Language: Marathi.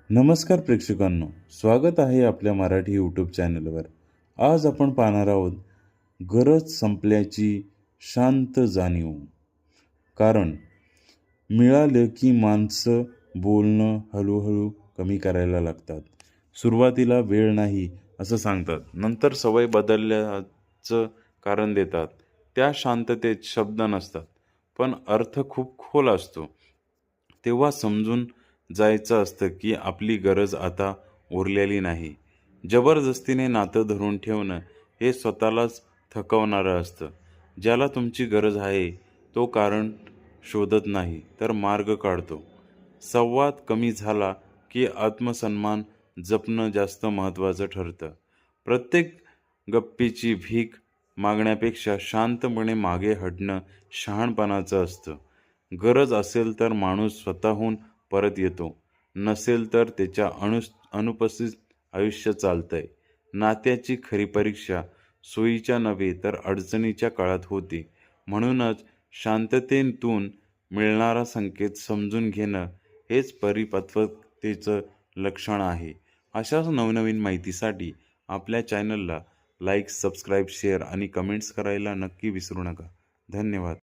नमस्कार प्रेक्षकांनो, स्वागत आहे आपल्या मराठी यूट्यूब चॅनलवर. आज आपण पाहणार आहोत गरज संपल्याची शांत जाणीव. कारण मिळालं की माणसं बोलणं हळूहळू कमी करायला लागतात. सुरुवातीला वेळ नाही असं सांगतात, नंतर सवय बदलल्याचं कारण देतात. त्या शांततेत शब्द नसतात, पण अर्थ खूप खोल असतो. तेव्हा समजून जायचं असतं की आपली गरज आता उरलेली नाही. जबरदस्तीने नातं धरून ठेवणं हे स्वतःलाच थकवणारं असतं. ज्याला तुमची गरज आहे तो कारण शोधत नाही, तर मार्ग काढतो. संवाद कमी झाला की आत्मसन्मान जपणं जास्त महत्त्वाचं ठरतं. प्रत्येक गप्पीची भीक मागण्यापेक्षा शांतपणे मागे हटणं शहाणपणाचं असतं. गरज असेल तर माणूस स्वतःहून परत येतो, नसेल तर त्याच्या अनुपस्थित आयुष्य चालतंय. नात्याची खरी परीक्षा सोयीच्या नव्हे तर अडचणीच्या काळात होते. म्हणूनच शांततेतून मिळणारा संकेत समजून घेणं हेच परिपक्वतेचं लक्षण आहे. अशाच नवनवीन माहितीसाठी आपल्या चॅनलला लाईक, सबस्क्राईब, शेअर आणि कमेंट्स करायला नक्की विसरू नका. धन्यवाद.